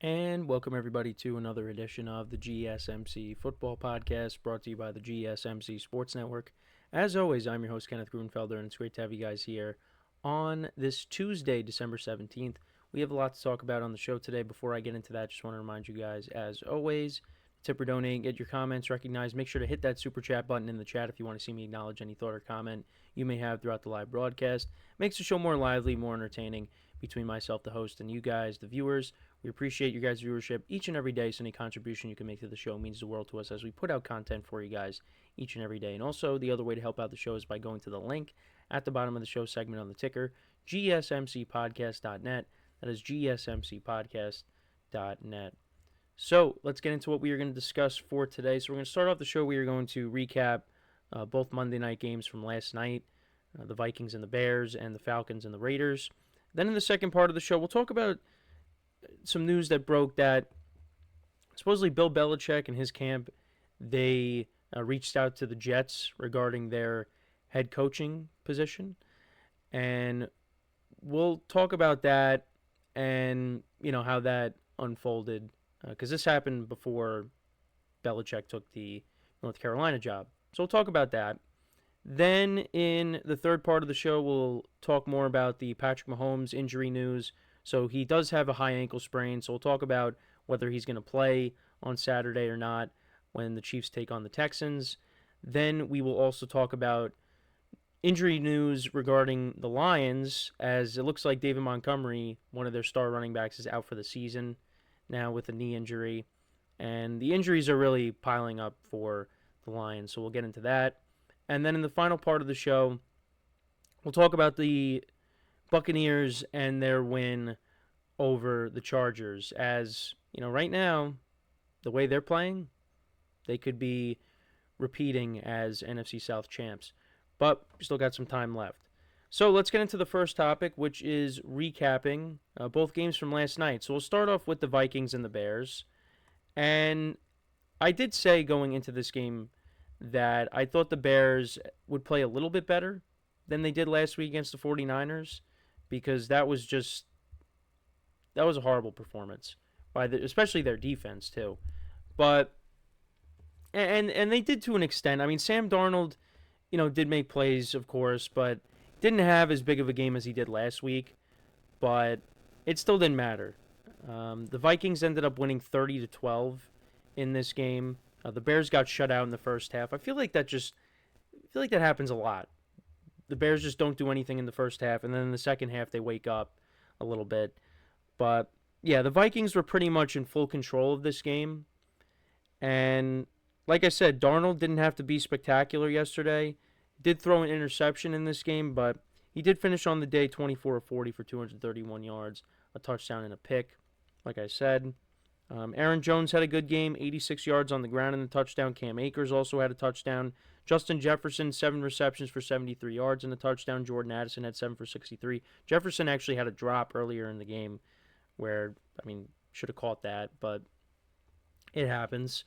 And welcome everybody to another edition of the GSMC Football Podcast, brought to you by the GSMC Sports Network. As always, I'm your host, Kenneth Grunfelder, and it's great to have you guys here on this Tuesday, December 17th. We have a lot to talk about on the show today. Before I get into that, just want to remind you guys, as always, tip or donate, get your comments recognized. Make sure to hit that super chat button in the chat if you want to see me acknowledge any thought or comment you may have throughout the live broadcast. Makes the show more lively, more entertaining between myself, the host, and you guys, the viewers. We appreciate your guys' viewership each and every day, so any contribution you can make to the show means the world to us as we put out content for you guys each and every day. And also, the other way to help out the show is by going to the link at the bottom of the show segment on the ticker, GSMCPodcast.net. That is GSMCPodcast.net. So, let's get into what we are going to discuss for today. So, we're going to start off the show. We are going to recap both Monday night games from last night, the Vikings and the Bears, and the Falcons and the Raiders. Then in the second part of the show, we'll talk about some news that broke that supposedly Bill Belichick and his camp, they reached out to the Jets regarding their head coaching position. And we'll talk about that and, how that unfolded. Because this happened before Belichick took the North Carolina job. So we'll talk about that. Then in the third part of the show, we'll talk more about the Patrick Mahomes injury news. So he does have a high ankle sprain, so we'll talk about whether he's going to play on Saturday or not when the Chiefs take on the Texans. Then we will also talk about injury news regarding the Lions, as it looks like David Montgomery, one of their star running backs, is out for the season now with a knee injury. And the injuries are really piling up for the Lions, so we'll get into that. And then in the final part of the show, we'll talk about the Buccaneers and their win over the Chargers. As, right now, the way they're playing, they could be repeating as NFC South champs. But we still got some time left. So let's get into the first topic, which is recapping both games from last night. So we'll start off with the Vikings and the Bears. And I did say going into this game that I thought the Bears would play a little bit better than they did last week against the 49ers, because that was a horrible performance by especially their defense too. But and they did to an extent. I mean, Sam Darnold, did make plays, of course, but didn't have as big of a game as he did last week. But it still didn't matter. The Vikings ended up winning 30-12 in this game. The Bears got shut out in the first half. I feel like that happens a lot. The Bears just don't do anything in the first half, and then in the second half they wake up a little bit. But yeah, the Vikings were pretty much in full control of this game. And like I said, Darnold didn't have to be spectacular yesterday. He did throw an interception in this game, but he did finish on the day 24 of 40 for 231 yards, a touchdown and a pick, like I said. Aaron Jones had a good game, 86 yards on the ground and a touchdown. Cam Akers also had a touchdown. Justin Jefferson, 7 receptions for 73 yards and a touchdown. Jordan Addison had 7 for 63. Jefferson actually had a drop earlier in the game where, should have caught that, but it happens.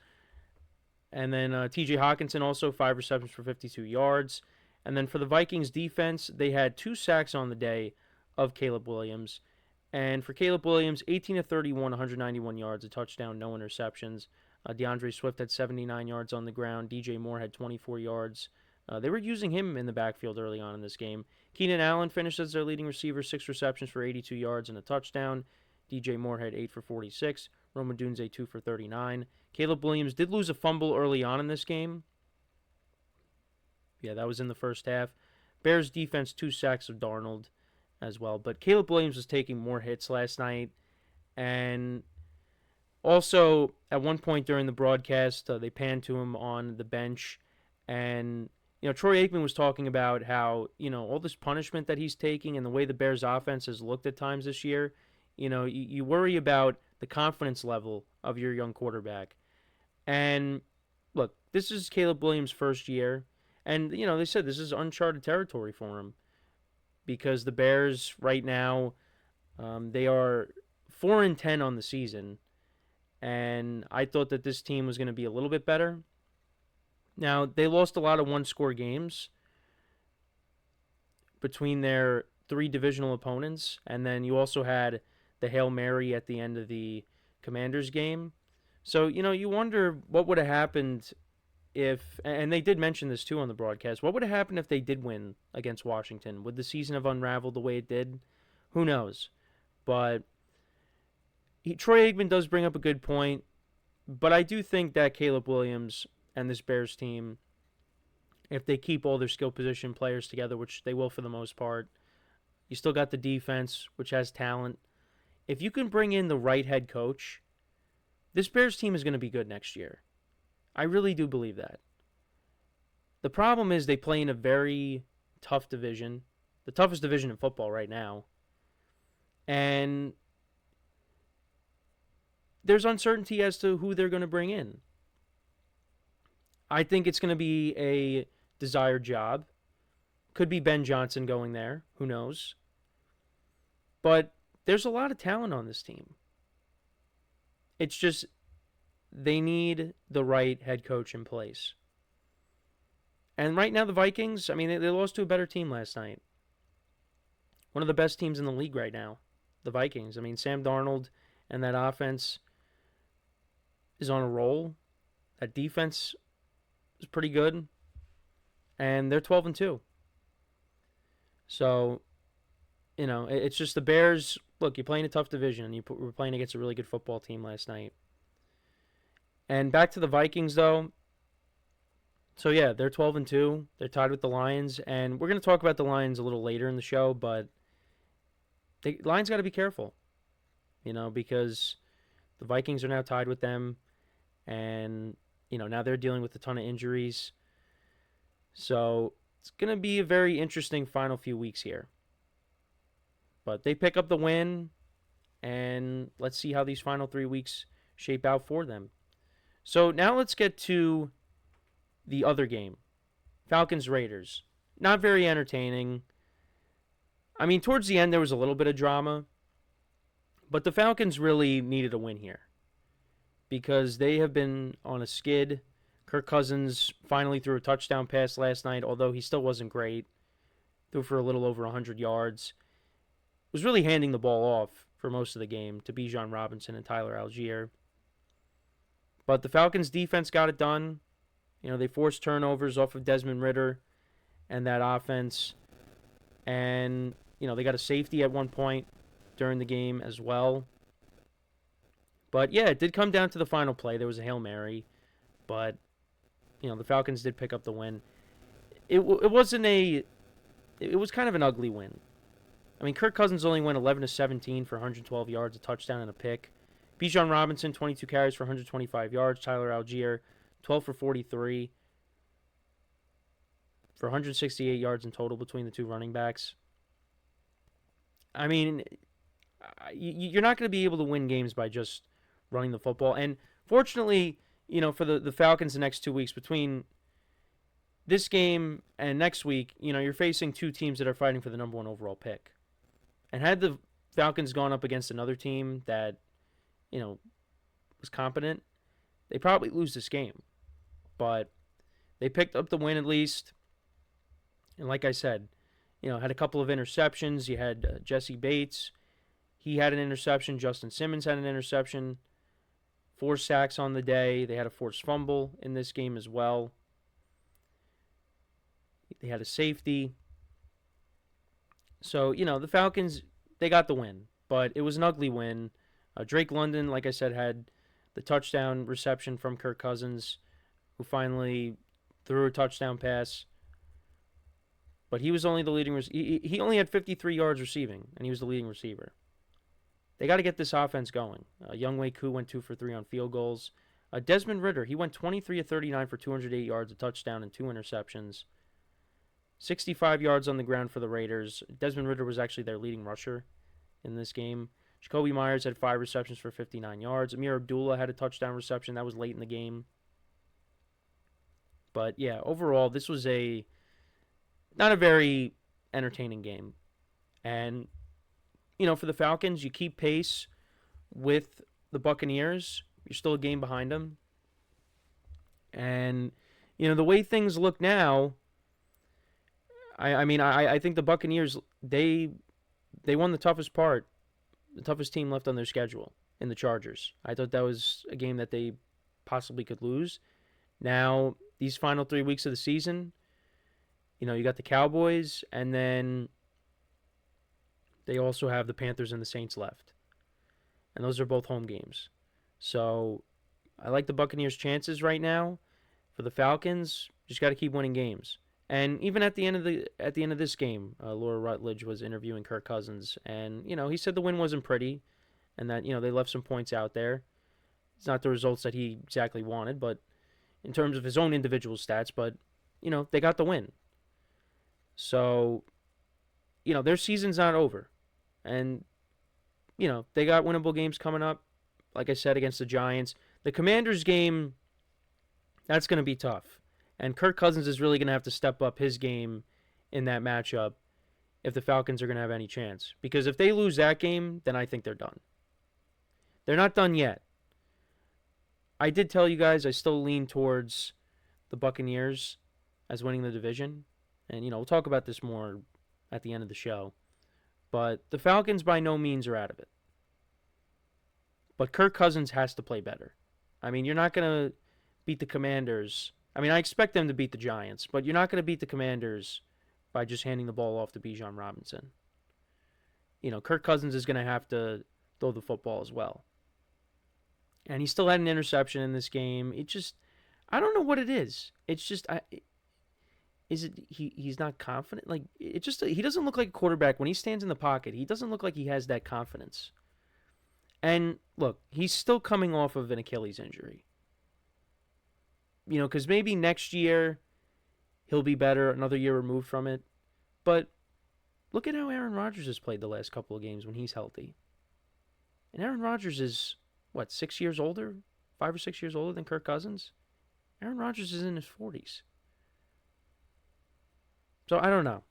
And then T.J. Hawkinson also 5 receptions for 52 yards. And then for the Vikings defense, they had 2 sacks on the day of Caleb Williams. And for Caleb Williams, 18 of 31, 191 yards, a touchdown, no interceptions. DeAndre Swift had 79 yards on the ground. D.J.Moore had 24 yards. They were using him in the backfield early on in this game. Keenan Allen finished as their leading receiver, 6 receptions for 82 yards and a touchdown. D.J.Moore had 8 for 46. Rome Odunze 2 for 39. Caleb Williams did lose a fumble early on in this game. Yeah, that was in the first half. Bears defense, 2 sacks of Darnold as well. But Caleb Williams was taking more hits last night. And also, at one point during the broadcast, they panned to him on the bench. And, Troy Aikman was talking about how, all this punishment that he's taking and the way the Bears offense has looked at times this year, you worry about the confidence level of your young quarterback. And, look, this is Caleb Williams' first year. And, they said this is uncharted territory for him, because the Bears right now, they are 4-10 on the season, and I thought that this team was going to be a little bit better. Now, they lost a lot of one-score games between their 3 divisional opponents, and then you also had the Hail Mary at the end of the Commanders game. So, you wonder what would have happened if, and they did mention this too on the broadcast, what would have happened if they did win against Washington? Would the season have unraveled the way it did? Who knows? But Troy Aikman does bring up a good point, but I do think that Caleb Williams and this Bears team, if they keep all their skill position players together, which they will for the most part, you still got the defense, which has talent. If you can bring in the right head coach, this Bears team is going to be good next year. I really do believe that. The problem is they play in a very tough division, the toughest division in football right now. And there's uncertainty as to who they're going to bring in. I think it's going to be a desired job. Could be Ben Johnson going there. Who knows? But there's a lot of talent on this team. It's just they need the right head coach in place. And right now the Vikings, they lost to a better team last night. One of the best teams in the league right now, the Vikings. Sam Darnold and that offense is on a roll. That defense is pretty good. And they're 12-2. So, it's just the Bears. Look, you're playing a tough division, and you were playing against a really good football team last night. And back to the Vikings, though. So, yeah, they're 12-2. They're tied with the Lions. And we're going to talk about the Lions a little later in the show, but the Lions got to be careful, because the Vikings are now tied with them. And, now they're dealing with a ton of injuries. So, it's going to be a very interesting final few weeks here. But they pick up the win, and let's see how these final 3 weeks shape out for them. So now let's get to the other game, Falcons-Raiders. Not very entertaining. Towards the end there was a little bit of drama, but the Falcons really needed a win here because they have been on a skid. Kirk Cousins finally threw a touchdown pass last night, although he still wasn't great. Threw for a little over 100 yards. Was really handing the ball off for most of the game to Bijan Robinson and Tyler Algier. But the Falcons' defense got it done. They forced turnovers off of Desmond Ridder and that offense. And, they got a safety at one point during the game as well. But, yeah, it did come down to the final play. There was a Hail Mary. But, the Falcons did pick up the win. It was kind of an ugly win. Kirk Cousins only went 11-17 for 112 yards, a touchdown, and a pick. Bijan Robinson, 22 carries for 125 yards. Tyler Algier, 12 for 43 for 168 yards in total between the two running backs. You're not going to be able to win games by just running the football. And fortunately, for the Falcons the next 2 weeks, between this game and next week, you're facing two teams that are fighting for the number one overall pick. And had the Falcons gone up against another team that, was competent, they probably lose this game. But they picked up the win at least. And like I said, had a couple of interceptions. You had Jesse Bates. He had an interception. Justin Simmons had an interception. 4 sacks on the day. They had a forced fumble in this game as well. They had a safety. So, the Falcons, they got the win. But it was an ugly win. Drake London, like I said, had the touchdown reception from Kirk Cousins, who finally threw a touchdown pass. But he was only the leading he only had 53 yards receiving, and he was the leading receiver. They got to get this offense going. Younghoe Koo went 2 for 3 on field goals. Desmond Ridder, he went 23 of 39 for 208 yards, a touchdown, and 2 interceptions. 65 yards on the ground for the Raiders. Desmond Ridder was actually their leading rusher in this game. Jacoby Myers had 5 receptions for 59 yards. Amir Abdullah had a touchdown reception. That was late in the game. But, yeah, overall, this was not a very entertaining game. And, for the Falcons, you keep pace with the Buccaneers. You're still a game behind them. And, the way things look now, I think the Buccaneers, they won the toughest part, the toughest team left on their schedule. in the Chargers. I thought that was a game that they possibly could lose. Now, these final 3 weeks of the season, you got the Cowboys, and then they also have the Panthers and the Saints left. And those are both home games. So I like the Buccaneers' chances right now. For the Falcons, just got to keep winning games. And even at the end of this game, Laura Rutledge was interviewing Kirk Cousins, and he said the win wasn't pretty, and that they left some points out there. It's not the results that he exactly wanted, but in terms of his own individual stats, but they got the win. So their season's not over, and they got winnable games coming up. Like I said, against the Giants, the Commanders game, that's going to be tough. And Kirk Cousins is really going to have to step up his game in that matchup if the Falcons are going to have any chance. Because if they lose that game, then I think they're done. They're not done yet. I did tell you guys I still lean towards the Buccaneers as winning the division. And, we'll talk about this more at the end of the show. But the Falcons by no means are out of it. But Kirk Cousins has to play better. I mean, you're not going to beat the Commanders. I mean, I expect them to beat the Giants, but you're not going to beat the Commanders by just handing the ball off to Bijan Robinson. Kirk Cousins is going to have to throw the football as well. And he still had an interception in this game. It just, I don't know what it is. It's just, is it he's not confident? Like, it just, he doesn't look like a quarterback. When he stands in the pocket, he doesn't look like he has that confidence. And look, he's still coming off of an Achilles injury. Because maybe next year he'll be better, another year removed from it. But look at how Aaron Rodgers has played the last couple of games when he's healthy. And Aaron Rodgers is, 6 years older? 5 or 6 years older than Kirk Cousins? Aaron Rodgers is in his 40s. So I don't know.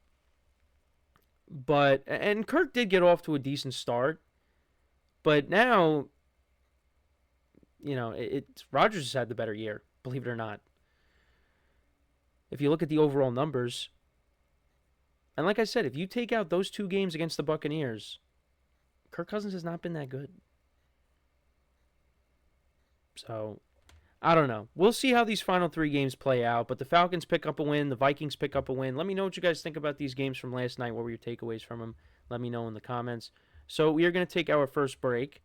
And Kirk did get off to a decent start. But now, Rodgers has had the better year. Believe it or not. If you look at the overall numbers, and like I said, if you take out those 2 games against the Buccaneers, Kirk Cousins has not been that good. So, I don't know. We'll see how these final 3 games play out, but the Falcons pick up a win, the Vikings pick up a win. Let me know what you guys think about these games from last night. What were your takeaways from them? Let me know in the comments. So, we are going to take our first break,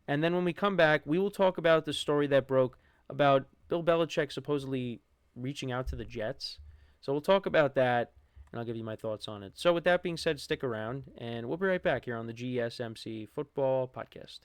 and then when we come back, we will talk about the story that broke about Bill Belichick supposedly reaching out to the Jets. So we'll talk about that, and I'll give you my thoughts on it. So with that being said, stick around, and we'll be right back here on the GSMC Football Podcast.